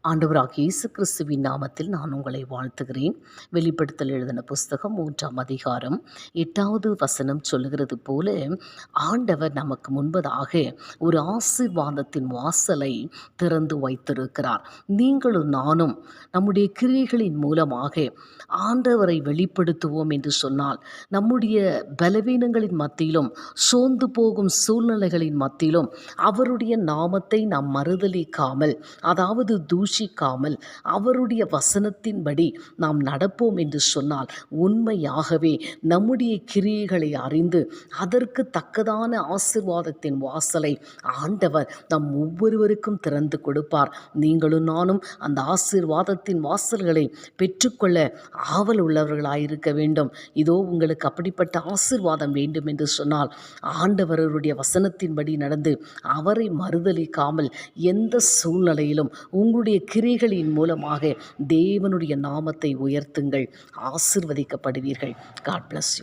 ஆண்டவராகிய இயேசு கிறிஸ்துவின் நாமத்தில் நான் உங்களை வாழ்த்துகிறேன். வெளிப்படுத்தல் எழுதின புஸ்தகம் 3ஆம் அதிகாரம் 8வது வசனம் சொல்லுகிறது போல, ஆண்டவர் நமக்கு முன்பதாக ஒரு ஆசீர்வாதத்தின் வாசலை திறந்து வைத்திருக்கிறார். நீங்களும் நானும் நம்முடைய கிரியைகளின் மூலமாக ஆண்டவரை வெளிப்படுத்துவோம் என்று சொன்னால், நம்முடைய பலவீனங்களின் மத்தியிலும் சோர்ந்து போகும் சூழ்நிலைகளின் மத்தியிலும் அவருடைய நாமத்தை நாம் மறுதலிக்காமல், அதாவது தூஷிக்காமல் அவருடைய வசனத்தின்படி நாம் நடப்போம் என்று சொன்னால், உண்மையாகவே நம்முடைய கிரியைகளை அறிந்து அதற்கு தக்கதான ஆசீர்வாதத்தின் வாசலை ஆண்டவர் நம் ஒவ்வொருவருக்கும் திறந்து கொடுப்பார். நீங்களும் நானும் அந்த ஆசீர்வாதத்தின் வாசல்களை பெற்றுக்கொள்ள ஆவல் உள்ளவர்களாயிருக்க வேண்டும். இதோ உங்களுக்கு அப்படிப்பட்ட ஆசீர்வாதம் வேண்டும் என்று சொன்னால், ஆண்டவருடைய வசனத்தின்படி நடந்து அவரை மறுதலிக்காமல் எந்த சூழ்நிலையிலும் உங்களுடைய கிரியைகளின் மூலமாக தேவனுடைய நாமத்தை உயர்த்துங்கள். ஆசீர்வதிக்கப்படுவீர்கள். God bless you.